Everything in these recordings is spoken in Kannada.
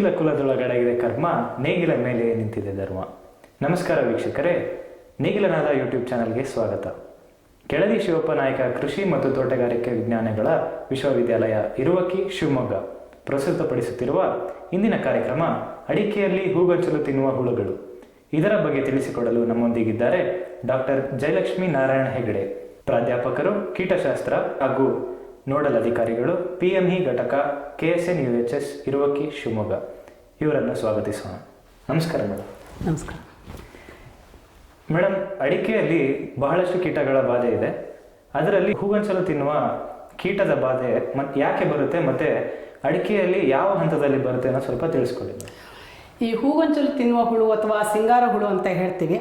ನೇಗಿಲ ಕುಲದೊಳಗಡೆಗಿದೆ ಕರ್ಮ, ನೇಗಿಲ ಮೇಲೆ ನಿಂತಿದೆ ಧರ್ಮ. ನಮಸ್ಕಾರ ವೀಕ್ಷಕರೇ, ನೇಗಿಲನಾದ ಯೂಟ್ಯೂಬ್ ಚಾನಲ್ಗೆ ಸ್ವಾಗತ. ಕೆಳದಿ ಶಿವಪ್ಪ ನಾಯಕ ಕೃಷಿ ಮತ್ತು ತೋಟಗಾರಿಕೆ ವಿಜ್ಞಾನಗಳ ವಿಶ್ವವಿದ್ಯಾಲಯ ಇರುವಕ್ಕಿ ಶಿವಮೊಗ್ಗ ಪ್ರಸ್ತುತಪಡಿಸುತ್ತಿರುವ ಇಂದಿನ ಕಾರ್ಯಕ್ರಮ ಅಡಿಕೆಯಲ್ಲಿ ಹೂಗಚ್ಚಲು ತಿನ್ನುವ ಹುಳುಗಳು. ಇದರ ಬಗ್ಗೆ ತಿಳಿಸಿಕೊಡಲು ನಮ್ಮೊಂದಿಗಿದ್ದಾರೆ ಡಾಕ್ಟರ್ ಜಯಲಕ್ಷ್ಮೀ ನಾರಾಯಣ ಹೆಗಡೆ, ಪ್ರಾಧ್ಯಾಪಕರು ಕೀಟಶಾಸ್ತ್ರ ಹಾಗೂ ನೋಡಲ್ ಅಧಿಕಾರಿಗಳು PME ಘಟಕ KSN UHS ಇರುವಕ್ಕಿ ಶಿವಮೊಗ್ಗ. ಇವರನ್ನು ಸ್ವಾಗತಿಸೋಣ. ನಮಸ್ಕಾರ ಮೇಡಮ್. ನಮಸ್ಕಾರ ಮೇಡಮ್, ಅಡಿಕೆಯಲ್ಲಿ ಬಹಳಷ್ಟು ಕೀಟಗಳ ಬಾಧೆ ಇದೆ. ಅದರಲ್ಲಿ ಹೂಗಂಚಲು ತಿನ್ನುವ ಕೀಟದ ಬಾಧೆ ಯಾಕೆ ಬರುತ್ತೆ, ಮತ್ತೆ ಅಡಿಕೆಯಲ್ಲಿ ಯಾವ ಹಂತದಲ್ಲಿ ಬರುತ್ತೆ ಅನ್ನೋ ಸ್ವಲ್ಪ ತಿಳಿಸ್ಕೊಡಿ. ಈ ಹೂಗಂಚಲು ತಿನ್ನುವ ಹುಳು ಅಥವಾ ಸಿಂಗಾರ ಹುಳು ಅಂತ ಹೇಳ್ತೀವಿ.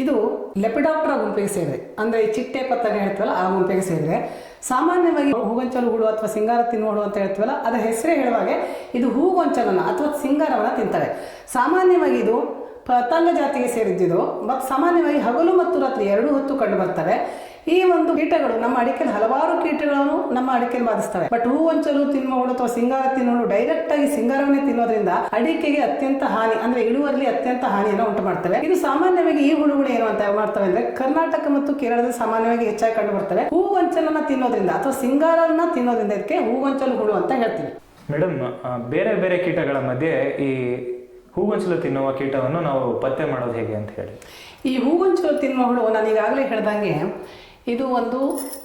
ಇದು ಲೆಪಿಡಾಪ್ಟರ ಗುಂಪಿಗೆ ಸೇರಿದೆ, ಅಂದರೆ ಈ ಚಿಟ್ಟೆ ಪತಂಗ ಹೇಳ್ತೀವಲ್ಲ ಆ ಗುಂಪಿಗೆ ಸೇರಿದೆ. ಸಾಮಾನ್ಯವಾಗಿ ಹೂಗೊಂಚಲು ಹುಳು ಅಥವಾ ಸಿಂಗಾರ ತಿನ್ನುವ ಹುಳು ಅಂತ ಹೇಳ್ತೀವಲ್ಲ ಅದರ ಹೆಸರೇ ಹೇಳುವಾಗೆ ಇದು ಹೂಗೊಂಚಲನ್ನು ಅಥವಾ ಸಿಂಗಾರವನ್ನು ತಿಂತವೆ. ಸಾಮಾನ್ಯವಾಗಿ ಇದು ಪತಂಗ ಜಾತಿಗೆ ಸೇರಿದ್ದು ಮತ್ತು ಸಾಮಾನ್ಯವಾಗಿ ಹಗಲು ಮತ್ತು ರಾತ್ರಿ ಎರಡೂ ಹೊತ್ತು ಕಂಡು ಬರ್ತವೆ. ಈ ಒಂದು ಕೀಟಗಳು ನಮ್ಮ ಅಡಿಕೆಯಲ್ಲಿ ಹಲವಾರು ಕೀಟಗಳನ್ನು ನಮ್ಮ ಅಡಿಕೆಯಲ್ಲಿ ಬಾಧಿಸ್ತವೆ. ಬಟ್ ಹೂಗೊಂಚಲು ತಿನ್ನುವ ಹುಳು ಅಥವಾ ಸಿಂಗಾರ ತಿನ್ನುವ ಹುಳು ಡೈರೆಕ್ಟ್ ಆಗಿ ಸಿಂಗಾರವನ್ನೇ ತಿನ್ನೋದ್ರಿಂದ ಅಡಿಕೆಗೆ ಅತ್ಯಂತ ಹಾನಿ, ಅಂದ್ರೆ ಇಳುವರಿಯಲ್ಲಿ ಅತ್ಯಂತ ಹಾನಿಯನ್ನು ಉಂಟು ಮಾಡ್ತವೆ. ಇದು ಸಾಮಾನ್ಯವಾಗಿ ಈ ಹುಳುಗಳು ಏನು ಅಂತ ಮಾಡ್ತವೆ ಅಂದ್ರೆ ಕರ್ನಾಟಕ ಮತ್ತು ಕೇರಳದಲ್ಲಿ ಸಾಮಾನ್ಯವಾಗಿ ಹೆಚ್ಚಾಗಿ ಕಂಡು ಬರ್ತವೆ. ಹೂಗೊಂಚಲನ್ನ ತಿನ್ನೋದ್ರಿಂದ ಅಥವಾ ಸಿಂಗಾರನ್ನ ತಿನ್ನೋದ್ರಿಂದ ಇದಕ್ಕೆ ಹೂಗೊಂಚಲು ಹುಳು ಅಂತ ಹೇಳ್ತೀವಿ. ಮೇಡಮ್, ಬೇರೆ ಬೇರೆ ಕೀಟಗಳ ಮಧ್ಯೆ ಈ ಹೂಗೊಂಚಲು ತಿನ್ನುವ ಕೀಟವನ್ನು ನಾವು ಪತ್ತೆ ಮಾಡೋದು ಹೇಗೆ ಅಂತ ಹೇಳಿ. ಈ ಹೂಗೊಂಚಲು ತಿನ್ನುವ ಹುಳು ನಾನು ಈಗಾಗಲೇ ಹೇಳ್ದಂಗೆ ಇದು ಒಂದು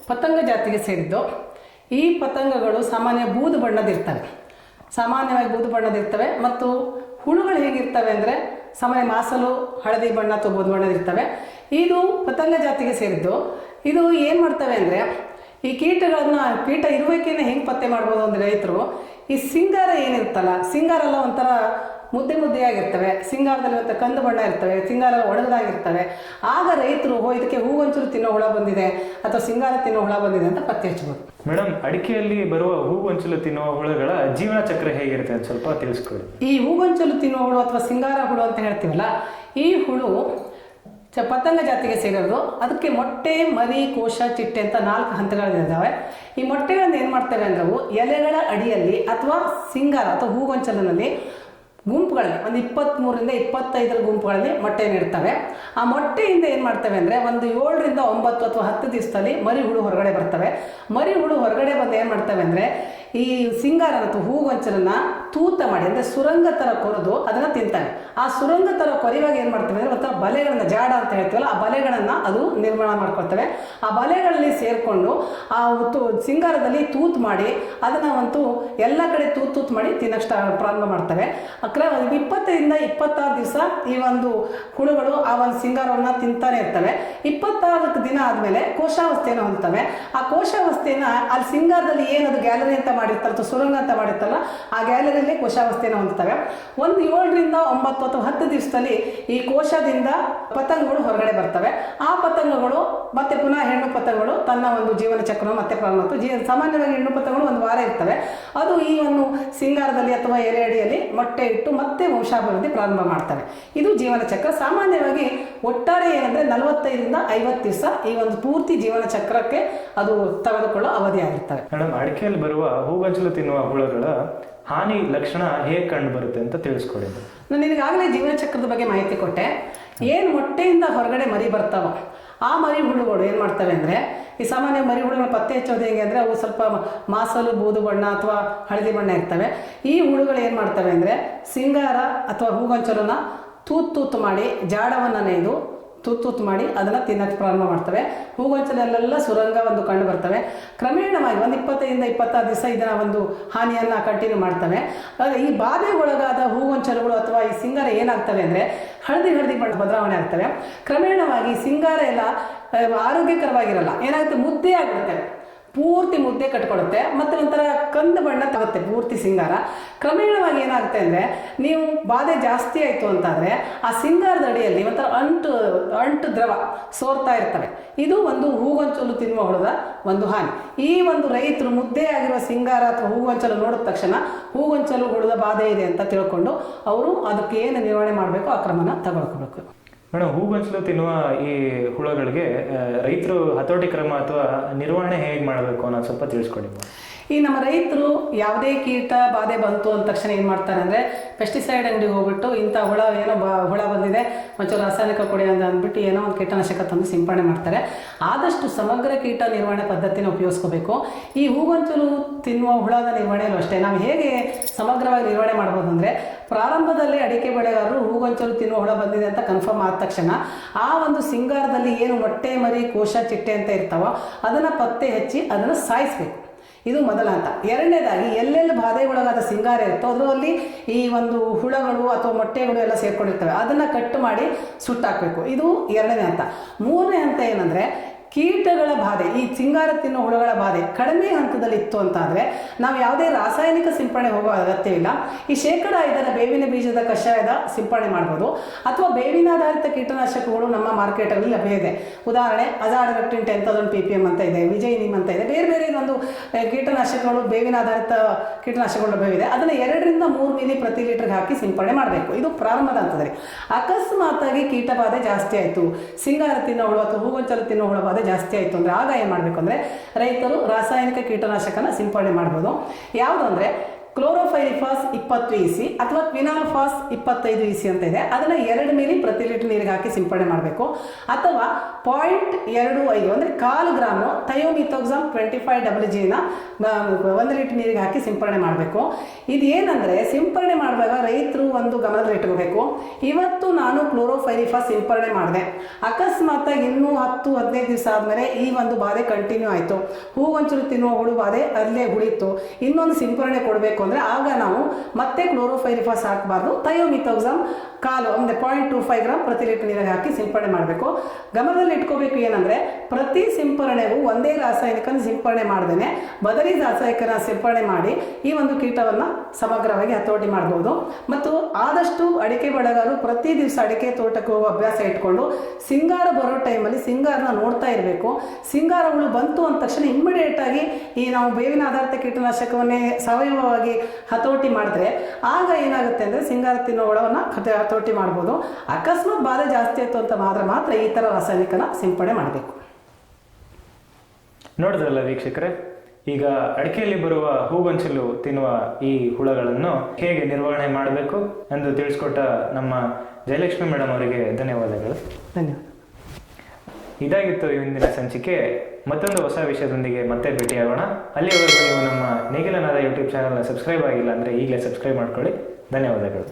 ಪತಂಗ ಜಾತಿಗೆ ಸೇರಿದ್ದು. ಈ ಪತಂಗಗಳು ಸಾಮಾನ್ಯ ಬೂದು ಬಣ್ಣದಿರ್ತವೆ, ಸಾಮಾನ್ಯವಾಗಿ ಬೂದು ಬಣ್ಣದಿರ್ತವೆ. ಮತ್ತು ಹುಳುಗಳು ಹೇಗಿರ್ತವೆ ಅಂದರೆ ಸಾಮಾನ್ಯ ಮಾಸಲು ಹಳದಿ ಬಣ್ಣ ಅಥವಾ ಬೂದು ಬಣ್ಣದಿರ್ತವೆ. ಇದು ಪತಂಗ ಜಾತಿಗೆ ಸೇರಿದ್ದು. ಇದು ಏನು ಮಾಡ್ತವೆ ಅಂದರೆ ಈ ಕೀಟ ಇರುವಿಕೆಯನ್ನು ಹೆಂಗೆ ಪತ್ತೆ ಮಾಡ್ಬೋದು ಅಂದರೆ ರೈತರು ಈ ಸಿಂಗಾರ ಏನಿರುತ್ತಲ್ಲ, ಸಿಂಗಾರ ಎಲ್ಲ ಒಂಥರ ಮುದ್ದೆಯಾಗಿರ್ತವೆ, ಸಿಂಗಾರದಲ್ಲಿ ಒಂದು ಕಂದು ಬಣ್ಣ ಇರ್ತವೆ, ಸಿಂಗಾರ ಒಣಗದಾಗಿರ್ತವೆ. ಆಗ ರೈತರು ಇದಕ್ಕೆ ಹೂಗೊಂಚಲು ತಿನ್ನೋ ಹುಳ ಬಂದಿದೆ ಅಥವಾ ಸಿಂಗಾರ ತಿನ್ನೋ ಹುಳ ಬಂದಿದೆ ಅಂತ ಪತ್ತೆ ಹಚ್ಚಬಹುದು. ಮೇಡಮ್, ಅಡಿಕೆಯಲ್ಲಿ ಬರುವ ಹೂಗೊಂಚಲು ತಿನ್ನುವ ಹುಳುಗಳ ಜೀವನ ಚಕ್ರ ಹೇಗಿರುತ್ತೆ ಅಂತ ಸ್ವಲ್ಪ ತಿಳಿಸ್ಕೊಡಿ. ಈ ಹೂಗೊಂಚಲು ತಿನ್ನುವ ಹುಳು ಅಥವಾ ಸಿಂಗಾರ ಹುಳು ಅಂತ ಹೇಳ್ತೀವಲ್ಲ, ಈ ಹುಳು ಪತಂಗ ಜಾತಿಗೆ ಸೇರಿರೋದು. ಅದಕ್ಕೆ ಮೊಟ್ಟೆ, ಮರಿ, ಕೋಶ, ಚಿಟ್ಟೆ ಅಂತ 4 ಹಂತಗಳಿದ್ದಾವೆ. ಈ ಮೊಟ್ಟೆಗಳನ್ನು ಏನು ಮಾಡ್ತವೆ ಅಂದ್ರೆ ಅವು ಎಲೆಗಳ ಅಡಿಯಲ್ಲಿ ಅಥವಾ ಸಿಂಗಾರ ಅಥವಾ ಹೂಗೊಂಚಲಿನಲ್ಲಿ ಗುಂಪುಗಳಲ್ಲಿ ಒಂದು 23ರಿಂದ 25 ಗುಂಪುಗಳಲ್ಲಿ ಮೊಟ್ಟೆಯನ್ನು ಇಡ್ತವೆ. ಆ ಮೊಟ್ಟೆಯಿಂದ ಏನು ಮಾಡ್ತವೆ ಅಂದರೆ ಒಂದು 7ರಿಂದ 9 ಅಥವಾ 10 ದಿವಸದಲ್ಲಿ ಮರಿ ಹುಳು ಹೊರಗಡೆ ಬರ್ತವೆ. ಮರಿ ಹುಳು ಹೊರಗಡೆ ಬಂದು ಏನು ಮಾಡ್ತವೆ ಅಂದರೆ ಈ ಸಿಂಗಾರ ಅಥವಾ ಹೂಗೊಂಚಲನ್ನ ತೂತ ಮಾಡಿ, ಅಂದರೆ ಸುರಂಗ ಥರ ಕೊರೆದು ಅದನ್ನು ತಿಂತವೆ. ಆ ಸುರಂಗ ಥರ ಕೊರೆಯುವಾಗ ಏನು ಮಾಡ್ತವೆ ಅಂದರೆ ಒಂಥರ ಬಲೆಗಳನ್ನು, ಜಾಡ ಅಂತ ಹೇಳ್ತೀವಲ್ಲ, ಆ ಬಲೆಗಳನ್ನು ಅದು ನಿರ್ಮಾಣ ಮಾಡ್ಕೊಳ್ತವೆ. ಆ ಬಲೆಗಳಲ್ಲಿ ಸೇರಿಕೊಂಡು ಆ ಸಿಂಗಾರದಲ್ಲಿ ತೂತು ಮಾಡಿ ಅದನ್ನು ಎಲ್ಲ ಕಡೆ ತೂತು ಮಾಡಿ ತಿನ್ನಕ್ಕೆ ಪ್ರಾರಂಭ ಮಾಡ್ತವೆ. 20ರಿಂದ 26 ದಿವಸ ಈ ಒಂದು ಹುಳುಗಳು ಆ ಒಂದು ಸಿಂಗಾರವನ್ನು ತಿಂತಾನೆ ಇರ್ತವೆ. 26 ದಿನ ಆದಮೇಲೆ ಕೋಶಾವಸ್ಥೆಯನ್ನು ಹೊಂದ್ತವೆ. ಆ ಕೋಶಾವಸ್ಥೆಯನ್ನು ಅಲ್ಲಿ ಸಿಂಗಾರದಲ್ಲಿ ಏನದು ಗ್ಯಾಲರಿ ಅಂತ ಮಾಡಿರ್ತಾರೆ ಅಥವಾ ಸುರಂಗ ಅಂತ ಮಾಡಿರ್ತಾರಲ್ಲ, ಆ ಗ್ಯಾಲರಿಯಲ್ಲಿ ಕೋಶಾವಸ್ಥೆಯನ್ನು ಹೊಂದ್ತವೆ. ಒಂದು 7ರಿಂದ 9 ಅಥವಾ 10 ದಿವಸದಲ್ಲಿ ಈ ಕೋಶದಿಂದ ಪತಂಗಗಳು ಹೊರಗಡೆ ಬರ್ತವೆ. ಆ ಪತಂಗಗಳು ಮತ್ತೆ ಪುನಃ ಹೆಣ್ಣು ಪತಂಗಗಳು ತನ್ನ ಒಂದು ಜೀವನ ಚಕ್ರವನ್ನು ಮತ್ತೆ ಪ್ರಾರಂಭ ಮಾಡ್ತವೆ. ಸಾಮಾನ್ಯವಾಗಿ ಹೆಣ್ಣು ಪತಂಗಗಳು 1 ವಾರ ಇರ್ತವೆ. ಅದು ಈ ಒಂದು ಸಿಂಗಾರದಲ್ಲಿ ಅಥವಾ ಎಲೆ ಅಡಿಯಲ್ಲಿ ಮೊಟ್ಟೆ ಇಟ್ಟು ಮತ್ತೆ ವಂಶಾಭಿವೃದ್ಧಿ ಪ್ರಾರಂಭ ಮಾಡ್ತವೆ. ಇದು ಜೀವನ ಚಕ್ರ. ಸಾಮಾನ್ಯವಾಗಿ ಒಟ್ಟಾರೆ ಏನಂದ್ರೆ 45ರಿಂದ 50 ದಿವಸ ಈ ಒಂದು ಪೂರ್ತಿ ಜೀವನ ಚಕ್ರಕ್ಕೆ ಅದು ತೆಗೆದುಕೊಳ್ಳೋ ಅವಧಿಯಾಗಿರ್ತವೆ. ಮೇಡಮ್, ಅಡಿಕೆಯಲ್ಲಿ ಬರುವ ಹೂಗೊಂಚಲು ತಿನ್ನುವ ಹುಳುಗಳ ಹಾನಿ ಲಕ್ಷಣ ಹೇಗೆ ಕಂಡು ಬರುತ್ತೆ ಅಂತ ತಿಳಿಸ್ಕೊಡಿ. ನಾನು ನಿನಗಾಗಲೇ ಜೀವನ ಚಕ್ರದ ಬಗ್ಗೆ ಮಾಹಿತಿ ಕೊಟ್ಟೆ. ಏನು ಮೊಟ್ಟೆಯಿಂದ ಹೊರಗಡೆ ಮರಿ ಬರ್ತಾವೋ ಆ ಮರಿ ಹುಳುಗಳು ಏನು ಮಾಡ್ತವೆ ಅಂದರೆ ಈ ಸಾಮಾನ್ಯ ಮರಿ ಹುಳುಗಳ ಪತ್ತೆ ಹಚ್ಚೋದು ಹೇಗೆ ಅಂದರೆ ಅವು ಸ್ವಲ್ಪ ಮಾಸಲು ಬೂದು ಬಣ್ಣ ಅಥವಾ ಹಳದಿ ಬಣ್ಣ ಇರ್ತವೆ. ಈ ಹುಳುಗಳು ಏನು ಮಾಡ್ತವೆ ಅಂದರೆ ಸಿಂಗಾರ ಅಥವಾ ಹೂಗೊಂಚಲನ್ನ ತೂತು ಮಾಡಿ ಜಾಡವನ್ನು ನೇಯ್ದು ತೂತು ಮಾಡಿ ಅದನ್ನು ತಿನ್ನಕ್ಕೆ ಪ್ರಾರಂಭ ಮಾಡ್ತವೆ. ಹೂಗೊಂಚಲಲ್ಲೆಲ್ಲ ಸುರಂಗ ಒಂದು ಕಂಡು ಬರ್ತವೆ. ಕ್ರಮೇಣವಾಗಿ ಒಂದು 25ರಿಂದ 26 ದಿವಸ ಇದನ್ನು ಒಂದು ಹಾನಿಯನ್ನು ಕಂಟಿನ್ಯೂ ಮಾಡ್ತವೆ. ಆದರೆ ಈ ಬಾಧೆಗೊಳಗಾದ ಹೂಗೊಂಚಲುಗಳು ಅಥವಾ ಈ ಸಿಂಗಾರ ಏನಾಗ್ತವೆ ಅಂದರೆ ಹಳದಿ ಬಣ್ಣ ಬದಲಾವಣೆ ಆಗ್ತವೆ. ಕ್ರಮೇಣವಾಗಿ ಸಿಂಗಾರ ಎಲ್ಲ ಆರೋಗ್ಯಕರವಾಗಿರಲ್ಲ, ಏನಾಗುತ್ತೆ ಮುದ್ದೆ ಆಗಿಬಿಡ್ತವೆ, ಪೂರ್ತಿ ಮುದ್ದೆ ಕಟ್ಕೊಳ್ಳುತ್ತೆ, ಮತ್ತು ಒಂಥರ ಕಂದು ಬಣ್ಣ ತಗುತ್ತೆ ಪೂರ್ತಿ ಸಿಂಗಾರ. ಕ್ರಮೇಣವಾಗಿ ಏನಾಗುತ್ತೆ ಅಂದರೆ ನೀವು ಬಾಧೆ ಜಾಸ್ತಿ ಆಯಿತು ಅಂತಾದರೆ ಆ ಸಿಂಗಾರದ ಅಡಿಯಲ್ಲಿ ಒಂಥರ ಅಂಟು ದ್ರವ ಸೋರ್ತಾ ಇರ್ತವೆ. ಇದು ಒಂದು ಹೂಗೊಂಚಲು ತಿನ್ನುವ ಹುಳದ ಒಂದು ಹಾನಿ. ಈ ಒಂದು ರೈತರು ಮುದ್ದೆ ಆಗಿರುವ ಸಿಂಗಾರ ಅಥವಾ ಹೂಗೊಂಚಲು ನೋಡಿದ ತಕ್ಷಣ ಹೂಗೊಂಚಲು ಹುಳದ ಬಾಧೆ ಇದೆ ಅಂತ ತಿಳ್ಕೊಂಡು ಅವರು ಅದಕ್ಕೆ ಏನು ನಿರ್ವಹಣೆ ಮಾಡಬೇಕು ಆ ಕ್ರಮನ ತಗೊಳ್ಕೋಬೇಕು. ಮೇಡಮ್, ಹೂಗೊಂಚಲು ತಿನ್ನುವ ಈ ಹುಳಗಳಿಗೆ ರೈತರು ಹತೋಟಿ ಕ್ರಮ ಅಥವಾ ನಿರ್ವಹಣೆ ಹೇಗೆ ಮಾಡಬೇಕು ಅನ್ನೋದು ಸ್ವಲ್ಪ ತಿಳಿಸ್ಕೊಡಿ. ಈ ನಮ್ಮ ರೈತರು ಯಾವುದೇ ಕೀಟ ಬಾಧೆ ಬಂತು ಅಂದ ತಕ್ಷಣ ಏನು ಮಾಡ್ತಾರೆ ಅಂದರೆ ಪೆಸ್ಟಿಸೈಡ್ ಅಂಗಡಿಗೆ ಹೋಗ್ಬಿಟ್ಟು ಇಂಥ ಹುಳ ಏನೋ ಹುಳ ಬಂದಿದೆ ಒಂಚೂರು ರಾಸಾಯನಿಕ ಕೊಡಿ ಅಂತ ಅಂದ್ಬಿಟ್ಟು ಏನೋ ಒಂದು ಕೀಟನಾಶಕ ತಂದು ಸಿಂಪಡಣೆ ಮಾಡ್ತಾರೆ. ಆದಷ್ಟು ಸಮಗ್ರ ಕೀಟ ನಿರ್ವಹಣೆ ಪದ್ಧತಿನ ಉಪಯೋಗಿಸ್ಕೋಬೇಕು. ಈ ಹೂಗೊಂಚಲು ತಿನ್ನುವ ಹುಳದ ನಿರ್ವಹಣೆಯಲ್ಲೂ ಅಷ್ಟೇ ನಾವು ಹೇಗೆ ಸಮಗ್ರವಾಗಿ ನಿರ್ವಹಣೆ ಮಾಡ್ಬೋದು ಅಂದರೆ, ಪ್ರಾರಂಭದಲ್ಲಿ ಅಡಿಕೆ ಬೆಳೆಗಾರರು ಹೂಗೊಂಚಲು ತಿನ್ನುವ ಹುಳ ಬಂದಿದೆ ಅಂತ ಕನ್ಫರ್ಮ್ ಆದ ತಕ್ಷಣ ಆ ಒಂದು ಸಿಂಗಾರದಲ್ಲಿ ಏನು ಮೊಟ್ಟೆ ಮರಿ ಕೋಶ ಚಿಟ್ಟೆ ಅಂತ ಇರ್ತಾವೋ ಅದನ್ನು ಪತ್ತೆ ಹಚ್ಚಿ ಅದನ್ನು ಸಾಯಿಸಬೇಕು. ಇದು ಮೊದಲ ಹಂತ. ಎರಡನೇದಾಗಿ ಎಲ್ಲೆಲ್ಲಿ ಬಾಧೆಗೊಳಗಾದ ಸಿಂಗಾರ ಇರುತ್ತೋ ಅದರಲ್ಲಿ ಈ ಒಂದು ಹುಳಗಳು ಅಥವಾ ಮೊಟ್ಟೆಗಳು ಎಲ್ಲ ಸೇರ್ಕೊಂಡಿರ್ತವೆ, ಅದನ್ನು ಕಟ್ ಮಾಡಿ ಸುಟ್ಟಾಕಬೇಕು. ಇದು ಎರಡನೇ ಹಂತ. ಮೂರನೇ ಹಂತ ಏನಂದರೆ, ಕೀಟಗಳ ಬಾಧೆ, ಈ ಸಿಂಗಾರ ತಿನ್ನೋ ಹುಳುಗಳ ಬಾಧೆ ಕಡಿಮೆ ಹಂತದಲ್ಲಿ ಇತ್ತು ಅಂತಾದರೆ ನಾವು ಯಾವುದೇ ರಾಸಾಯನಿಕ ಸಿಂಪಡಣೆ ಹೋಗೋ ಅಗತ್ಯವಿಲ್ಲ. ಈ 5% ಬೇವಿನ ಬೀಜದ ಕಷಾಯದ ಸಿಂಪಡಣೆ ಮಾಡ್ಬೋದು, ಅಥವಾ ಬೇವಿನಾಧಾರಿತ ಕೀಟನಾಶಕಗಳು ನಮ್ಮ ಮಾರ್ಕೆಟಲ್ಲಿ ಲಭ್ಯ ಇದೆ. ಉದಾಹರಣೆ ಅಜಾಡರಕ್ಟಿನ್ 10,000 ppm ಅಂತ ಇದೆ, ವಿಜಯ್ ನಿಮ್ ಅಂತ ಇದೆ, ಬೇರೆ ಬೇರೆ ಒಂದು ಕೀಟನಾಶಕಗಳು ಬೇವಿನಾಧಾರಿತ ಕೀಟನಾಶಕಗಳು ಲಭ್ಯವಿದೆ. ಅದನ್ನು 2 ರಿಂದ 3 ಮಿಲಿ ಪ್ರತಿ ಲೀಟರ್ಗೆ ಹಾಕಿ ಸಿಂಪಡಣೆ ಮಾಡಬೇಕು. ಇದು ಪ್ರಾರಂಭದ ಹಂತದಲ್ಲಿ. ಅಕಸ್ಮಾತಾಗಿ ಕೀಟ ಬಾಧೆ ಜಾಸ್ತಿ ಆಯಿತು, ಸಿಂಗಾರ ತಿನ್ನೋ ಹುಳು ಅಥವಾ ಹೂಗೊಂಚಲು ತಿನ್ನೋ ಹುಳ ಬಾಧೆ ಜಾಸ್ತಿ ಆಯಿತು ಅಂದರೆ ಆಗ ಏನು ಮಾಡಬೇಕು ಅಂದರೆ, ರೈತರು ರಾಸಾಯನಿಕ ಕೀಟನಾಶಕನ ಸಿಂಪಡಣೆ ಮಾಡ್ಬೋದು. ಯಾವುದು ಅಂದರೆ ಕ್ಲೋರೋಫೈರಿಫಾಸ್ 20 EC ಅಥವಾ ಕ್ವಿನಾಲ್ಫಾಸ್ 25 EC ಅಂತ ಇದೆ. ಅದನ್ನು 2 ಮಿಲಿ ಪ್ರತಿ ಲೀಟರ್ ನೀರಿಗೆ ಹಾಕಿ ಸಿಂಪಡಣೆ ಮಾಡಬೇಕು. ಅಥವಾ 0.25 ಅಂದರೆ 1/4 ಗ್ರಾಮು ಥಯೋಮಿಥೋಕ್ಸಾಮ್ 25 ನ 1 ಲೀಟರ್ ನೀರಿಗೆ ಹಾಕಿ ಸಿಂಪಡಣೆ ಮಾಡಬೇಕು. ಇದೇನೆಂದರೆ, ಸಿಂಪಡಣೆ ಮಾಡುವಾಗ ರೈತರು ಒಂದು ಗಮನದಲ್ಲಿ ಇಟ್ಕೋಬೇಕು, ಇವತ್ತು ನಾನು ಕ್ಲೋರೋಫೈರಿಫಾಸ್ ಸಿಂಪಡಣೆ ಮಾಡಿದೆ, ಅಕಸ್ಮಾತಾಗಿ ಇನ್ನೂ 10-15 ದಿವಸ ಆದಮೇಲೆ ಈ ಒಂದು ಬಾಧೆ ಕಂಟಿನ್ಯೂ ಆಯಿತು, ಹೂಗೊಂಚಲು ತಿನ್ನುವ ಹುಳು ಬಾಧೆ ಅಲ್ಲೇ ಉಳಿತು, ಇನ್ನೊಂದು ಸಿಂಪಡಣೆ ಕೊಡಬೇಕು ಅಂದರೆ ಆಗ ನಾವು ಮತ್ತೆ ಕ್ಲೋರೋಫೈರಿಫಾಸ್ ಹಾಕಬಾರ್ದು, ಥಯೋಮಿಥೋಕ್ಸಾಮ್ 1/4 ಅಂದರೆ 0.25 ಗ್ರಾಮ್ ಪ್ರತಿ ಲೀಟರ್ ನೀರಿಗೆ ಹಾಕಿ ಸಿಂಪಡಣೆ ಮಾಡಬೇಕು. ಗಮನದಲ್ಲಿ ಇಟ್ಕೋಬೇಕು ಏನಂದರೆ, ಪ್ರತಿ ಸಿಂಪಡಣೆಗೂ ಒಂದೇ ರಾಸಾಯನಿಕನ ಸಿಂಪಡಣೆ ಮಾಡ್ದೇನೆ ಬದಲಿ ರಾಸಾಯನಿಕನ ಸಿಂಪಡಣೆ ಮಾಡಿ ಈ ಒಂದು ಕೀಟವನ್ನು ಸಮಗ್ರವಾಗಿ ಹತೋಟಿ ಮಾಡ್ಬೋದು. ಮತ್ತು ಆದಷ್ಟು ಅಡಿಕೆ ಬೆಳೆಗಾರರು ಪ್ರತಿ ದಿವಸ ಅಡಿಕೆ ತೋಟಕ್ಕೆ ಹೋಗೋ ಅಭ್ಯಾಸ ಇಟ್ಕೊಂಡು ಸಿಂಗಾರ ಬರೋ ಟೈಮಲ್ಲಿ ಸಿಂಗಾರನ ನೋಡ್ತಾ ಇರಬೇಕು. ಸಿಂಗಾರ ಹುಳು ಬಂತು ಅಂದ ತಕ್ಷಣ ಇಮ್ಮಿಡಿಯೇಟ್ ಆಗಿ ಈ ನಾವು ಬೇವಿನ ಆಧಾರಿತ ಕೀಟನಾಶಕವನ್ನೇ ಸಾವಯವವಾಗಿ ಹತೋಟಿ ಮಾಡಿದ್ರೆ ಆಗ ಏನಾಗುತ್ತೆ ಅಂದರೆ ಸಿಂಗಾರ ತಿನ್ನೋ ಹುಳವನ್ನು ಹತೋಟಿ ಮಾಡ್ಬೋದು. ಅಕಸ್ಮಾತ್ ಬಾಧೆ ಜಾಸ್ತಿ ಆಯಿತು ಅಂತ ಮಾತ್ರ ಈ ಥರ ರಾಸಾಯನಿಕನ ಸಿಂಪಡಣೆ ಮಾಡಬೇಕು. ನೋಡಿದ್ರಲ್ಲ ವೀಕ್ಷಕರೇ, ಈಗ ಅಡಿಕೆಯಲ್ಲಿ ಬರುವ ಹೂಗೊಂಚಲು ತಿನ್ನುವ ಈ ಹುಳಗಳನ್ನು ಹೇಗೆ ನಿರ್ವಹಣೆ ಮಾಡಬೇಕು ಎಂದು ತಿಳಿಸ್ಕೊಟ್ಟ ನಮ್ಮ ಜಯಲಕ್ಷ್ಮಿ ಮೇಡಮ್ ಅವರಿಗೆ ಧನ್ಯವಾದಗಳು. ಧನ್ಯವಾದ. ಇದಾಗಿತ್ತು ಇಂದಿನ ಸಂಚಿಕೆ. ಮತ್ತೊಂದು ಹೊಸ ವಿಷಯದೊಂದಿಗೆ ಮತ್ತೆ ಭೇಟಿಯಾಗೋಣ. ಅಲ್ಲಿಯವರೆಗೂ ನೀವು ನಮ್ಮ ನೇಗಿಲ ನಾದ ಯೂಟ್ಯೂಬ್ ಚಾನಲ್ನ ಸಬ್ಸ್ಕ್ರೈಬ್ ಆಗಿಲ್ಲ ಅಂದರೆ ಈಗಲೇ ಸಬ್ಸ್ಕ್ರೈಬ್ ಮಾಡ್ಕೊಳ್ಳಿ. ಧನ್ಯವಾದಗಳು.